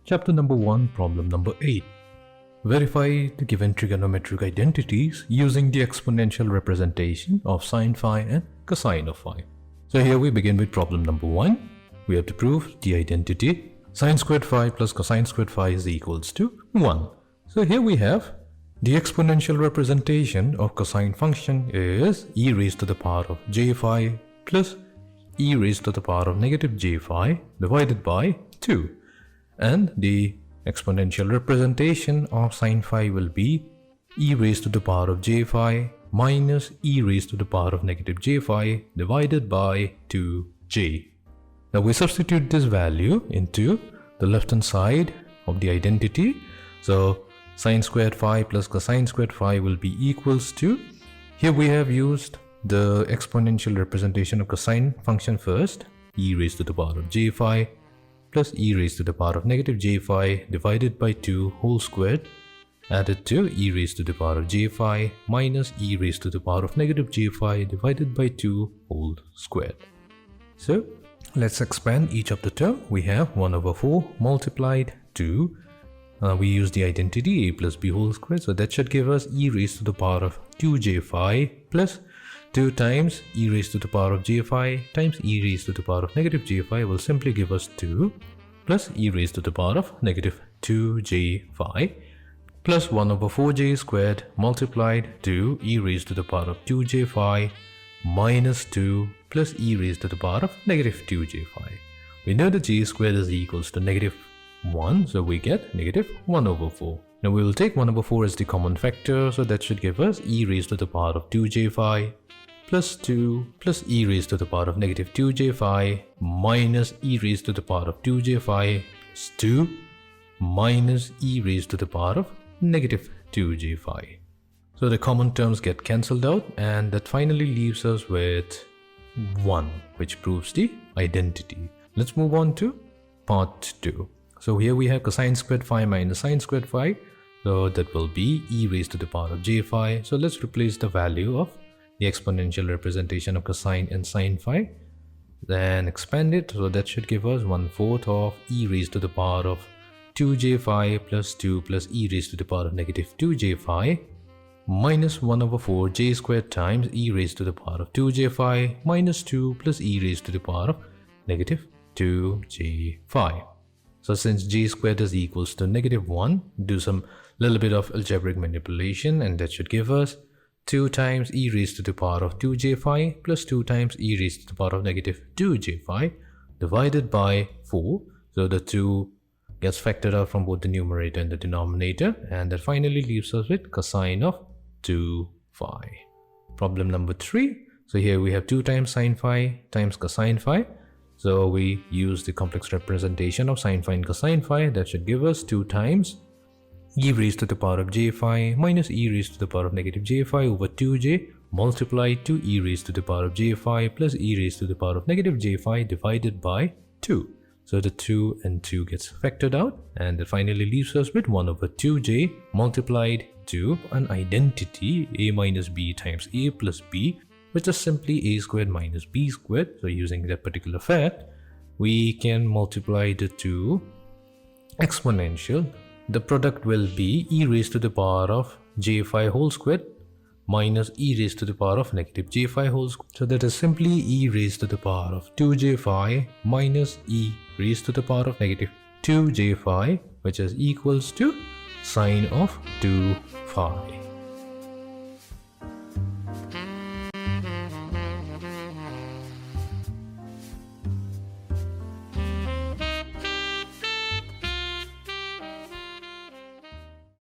Chapter number 1, problem number 8. Verify the given trigonometric identities using the exponential representation of sin phi and cosine of phi. So here we begin with problem number 1. We have to prove the identity sin squared phi plus cosine squared phi is equals to 1. So here we have the exponential representation of cosine function is e raised to the power of j phi plus e raised to the power of negative j phi divided by 2. And the exponential representation of sin phi will be e raised to the power of j phi minus e raised to the power of negative j phi divided by 2j. Now we substitute this value into the left hand side of the identity. So sin squared phi plus cosine squared phi will be equals to, here we have used the exponential representation of cosine function first, e raised to the power of j phi plus e raised to the power of negative j phi divided by 2 whole squared added to e raised to the power of j phi minus e raised to the power of negative j phi divided by 2 whole squared. So let's expand each of the term. We have 1 over 4 multiplied 2. We use the identity a plus b whole squared, so that should give us e raised to the power of 2j phi plus 2 times e raised to the power of j phi times e raised to the power of negative j phi will simply give us 2 plus e raised to the power of negative 2j phi plus 1 over 4j squared multiplied 2 e raised to the power of 2j phi minus 2 plus e raised to the power of negative 2j phi. We know that j squared is equals to negative 1, so we get negative 1 over 4. Now we will take 1 over 4 as the common factor, so that should give us e raised to the power of 2j phi plus 2 plus e raised to the power of negative 2j phi minus e raised to the power of 2j phi is 2 minus e raised to the power of negative 2j phi. So the common terms get cancelled out, and that finally leaves us with 1, which proves the identity. Let's move on to part 2. So here we have cosine squared phi minus sin squared phi. So that will be e raised to the power of j phi. So let's replace the value of the exponential representation of cosine and sin phi. Then expand it. So that should give us 1/4 of e raised to the power of 2j phi plus 2 plus e raised to the power of negative 2j phi minus 1 over 4 j squared times e raised to the power of 2j phi minus 2 plus e raised to the power of negative 2j phi. So since j squared is equals to negative 1, do some little bit of algebraic manipulation, and that should give us 2 times e raised to the power of 2j phi plus 2 times e raised to the power of negative 2j phi divided by 4. So the 2 gets factored out from both the numerator and the denominator, and that finally leaves us with cosine of 2 phi. Problem number 3. So here we have 2 times sin phi times cosine phi. So we use the complex representation of sin phi and cosine phi. That should give us 2 times e raised to the power of j phi minus e raised to the power of negative j phi over 2j multiplied to e raised to the power of j phi plus e raised to the power of negative j phi divided by 2. So the 2 and 2 gets factored out, and that finally leaves us with 1 over 2j multiplied to an identity a minus b times a plus b, which is simply a squared minus b squared. So using that particular fact, we can multiply the 2 exponential. The product will be e raised to the power of j phi whole squared minus e raised to the power of negative j phi whole squared. So that is simply e raised to the power of 2j phi minus e raised to the power of negative 2j phi, which is equals to sine of 2 phi.